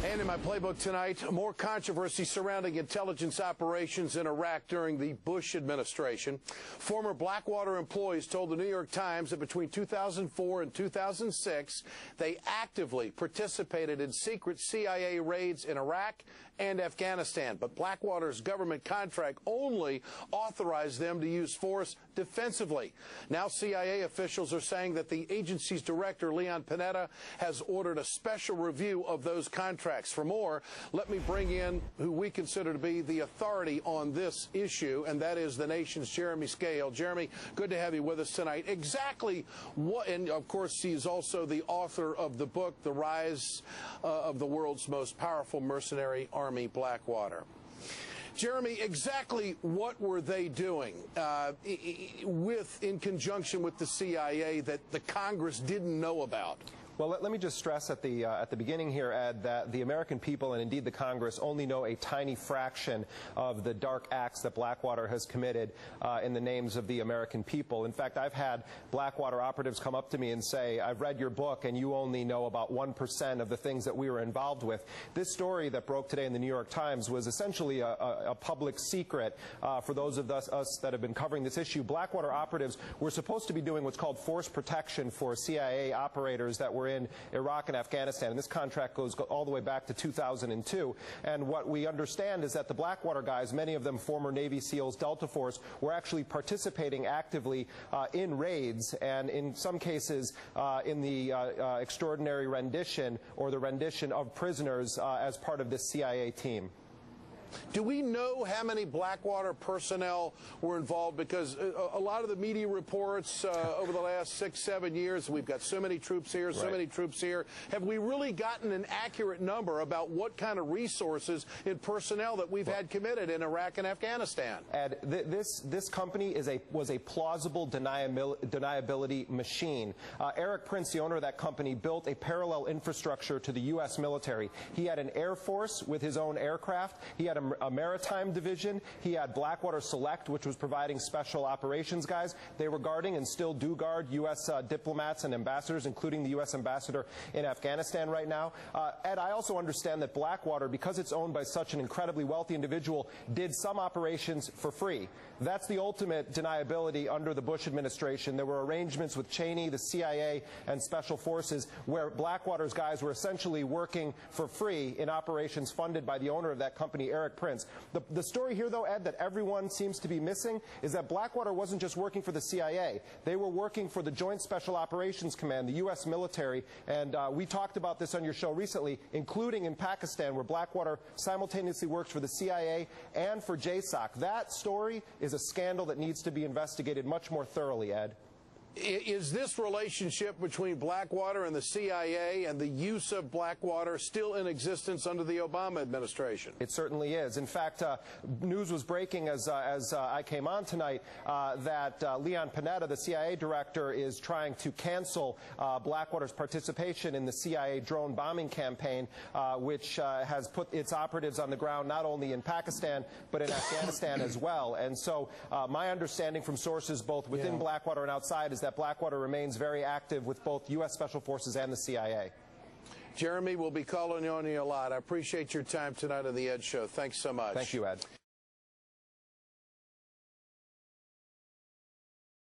And in my playbook tonight, more controversy surrounding intelligence operations in Iraq during the Bush administration. Former Blackwater employees told the New York Times that between 2004 and 2006, they actively participated in secret CIA raids in Iraq and Afghanistan. But Blackwater's government contract only authorized them to use force defensively. Now CIA officials are saying that the agency's director, Leon Panetta, has ordered a special review of those contracts. For more, let me bring in who we consider to be the authority on this issue, and that is the nation's Jeremy Scahill. Jeremy, good to have you with us tonight. Exactly what, and of course he's also the author of the book, The Rise of the World's Most Powerful Mercenary Army, Blackwater. Jeremy, exactly what were they doing in conjunction with the CIA that the Congress didn't know about? Well, let me just stress at the beginning here, Ed, that the American people and indeed the Congress only know a tiny fraction of the dark acts that Blackwater has committed in the names of the American people. In fact, I've had Blackwater operatives come up to me and say, I've read your book and you only know about 1% of the things that we were involved with. This story that broke today in the New York Times was essentially a public secret for those of us that have been covering this issue. Blackwater operatives were supposed to be doing what's called force protection for CIA operators that were in Iraq and Afghanistan, and this contract goes all the way back to 2002. And what we understand is that the Blackwater guys, many of them former Navy SEALs, Delta Force, were actually participating actively in raids, and in some cases in the extraordinary rendition or the rendition of prisoners as part of this CIA team. Do we know how many Blackwater personnel were involved? Because a lot of the media reports over the last 6-7 years, we've got so many troops here, so many troops here. Have we really gotten an accurate number about what kind of resources in personnel that we've had committed in Iraq and Afghanistan? Ed, this company was a plausible deniability machine. Eric Prince, the owner of that company, built a parallel infrastructure to the U.S. military. He had an Air Force with his own aircraft. He had a maritime division. He had Blackwater Select, which was providing special operations guys. They were guarding and still do guard U.S. diplomats and ambassadors, including the U.S. ambassador in Afghanistan right now. Ed, I also understand that Blackwater, because it's owned by such an incredibly wealthy individual, did some operations for free. That's the ultimate deniability under the Bush administration. There were arrangements with Cheney, the CIA, and Special Forces where Blackwater's guys were essentially working for free in operations funded by the owner of that company, Eric Prince. The story here, though, Ed, that everyone seems to be missing is that Blackwater wasn't just working for the CIA. They were working for the Joint Special Operations Command, the U.S. military, and we talked about this on your show recently, including in Pakistan, where Blackwater simultaneously works for the CIA and for JSOC. That story is a scandal that needs to be investigated much more thoroughly, Ed. Is this relationship between Blackwater and the CIA and the use of Blackwater still in existence under the Obama administration? It certainly is. In fact, news was breaking as I came on tonight that Leon Panetta, the CIA director, is trying to cancel Blackwater's participation in the CIA drone bombing campaign, which has put its operatives on the ground not only in Pakistan but in Afghanistan as well. And so my understanding from sources both within Blackwater and outside is that Blackwater remains very active with both U.S. Special Forces and the CIA. Jeremy, we'll be calling on you a lot. I appreciate your time tonight on the Ed Show. Thanks so much. Thank you, Ed.